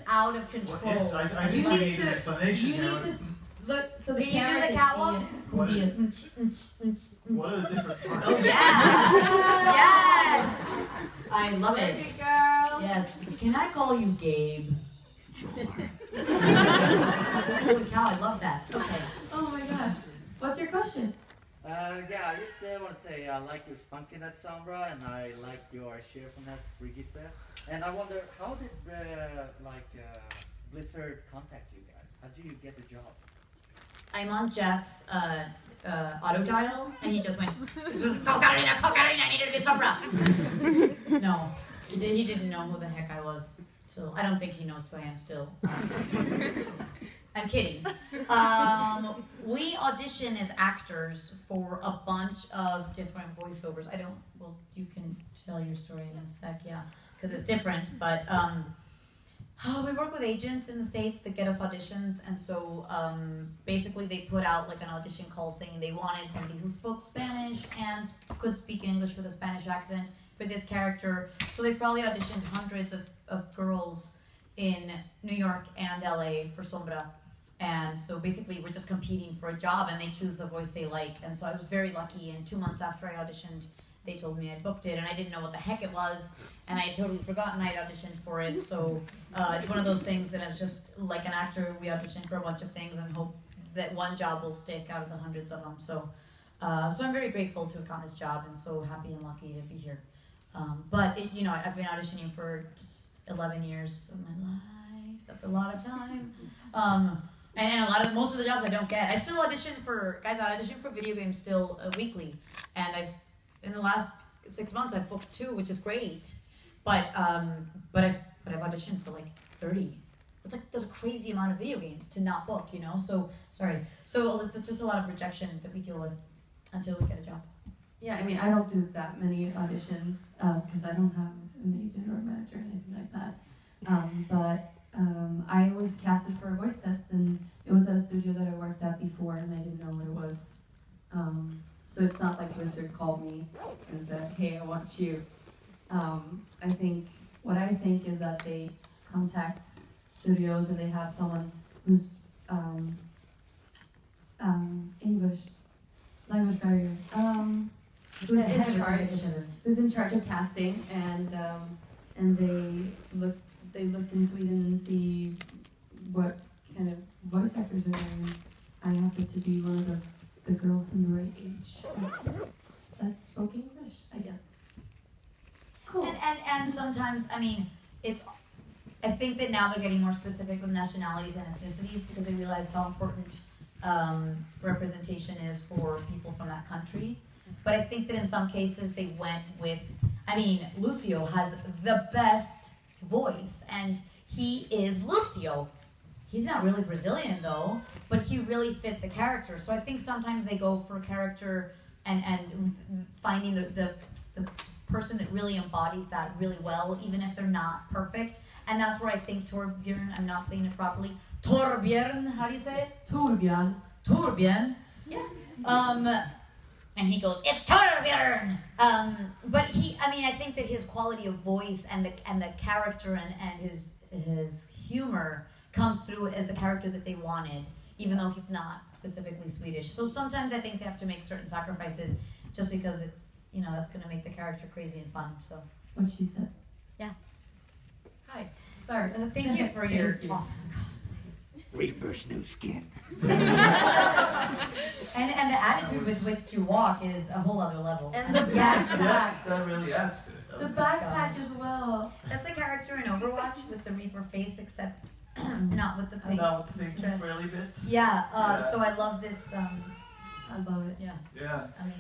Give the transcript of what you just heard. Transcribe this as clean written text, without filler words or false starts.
out of control. I think I need an explanation. You need to look so the Can you do camera the can catwalk? What Yeah. are the different parts? Oh yeah! Yes! I love Look it. it, girl. Yes. Can I call you Gabe? Sure. Holy cow! I love that. Okay. Oh my gosh. What's your question? Yeah, I just want to say I like your spunkiness, Sombra, and I like your cheerfulness, Brigitte. And I wonder, how did Blizzard contact you guys? How do you get the job? I'm on Jeff's auto dial, and he just went, "Go Carolina, I need to be Sombra." No, he didn't know who the heck I was. Till I don't think he knows who I am still. I'm kidding. We audition as actors for a bunch of different voiceovers. Well, you can tell your story in a sec, yeah, because it's different. But we work with agents in the States that get us auditions, and so basically they put out like an audition call saying they wanted somebody who spoke Spanish and could speak English with a Spanish accent for this character. So they probably auditioned hundreds of girls in New York and LA for Sombra. And so basically we're just competing for a job, and they choose the voice they like. And so I was very lucky, and 2 months after I auditioned, they told me I booked it, and I didn't know what the heck it was, and I had totally forgotten I'd auditioned for it. So it's one of those things that I was just like an actor, we audition for a bunch of things and hope that one job will stick out of the hundreds of them. So I'm very grateful to have gotten this job, and so happy and lucky to be here. But I've been auditioning for 11 years of my life. That's a lot of time. And most of the jobs I don't get. I still audition for video games still weekly, and in the last 6 months I've booked 2, which is great. But I've auditioned for like 30. It's like there's a crazy amount of video games to not book, So sorry. So it's just a lot of rejection that we deal with until we get a job. Yeah, I mean, I don't do that many auditions because I don't have an agent or a manager or anything like that. But I was casted for a voice test, and it was at a studio that I worked at before, and I didn't know what it was. So it's not like Blizzard called me and said, "Hey, I want you." What I think is that they contact studios and they have someone who's English language barrier. Who's in charge of casting, and they looked in Sweden and see what kind of voice actors are there, and I happened to be one of the girls in the right age that spoke English, I guess. Cool. And sometimes, I mean, I think that now they're getting more specific with nationalities and ethnicities because they realize how important representation is for people from that country. But I think that in some cases they went with, Lucio has the best voice, and he is Lucio. He's not really Brazilian though, but he really fit the character. So I think sometimes they go for a character and finding the person that really embodies that really well, even if they're not perfect. And that's where I think Torbjörn, I'm not saying it properly, Torbjörn, how do you say it? Torbjörn. Yeah. And he goes, "It's Torbjörn!" But I think that his quality of voice and the character and his humor comes through as the character that they wanted, even though he's not specifically Swedish. So sometimes I think they have to make certain sacrifices just because it's, that's going to make the character crazy and fun. So What she said. Yeah. Hi. Sorry. Thank you for your awesome cosplay. Reaper's new skin. And the attitude with which you walk is a whole other level. And the backpack. That really adds to it. The backpack as well. That's a character in Overwatch with the Reaper face, except not with the pink Now with the pink dress. frilly bits. Yeah, so I love this. I love it. Yeah. Yeah. Amazing.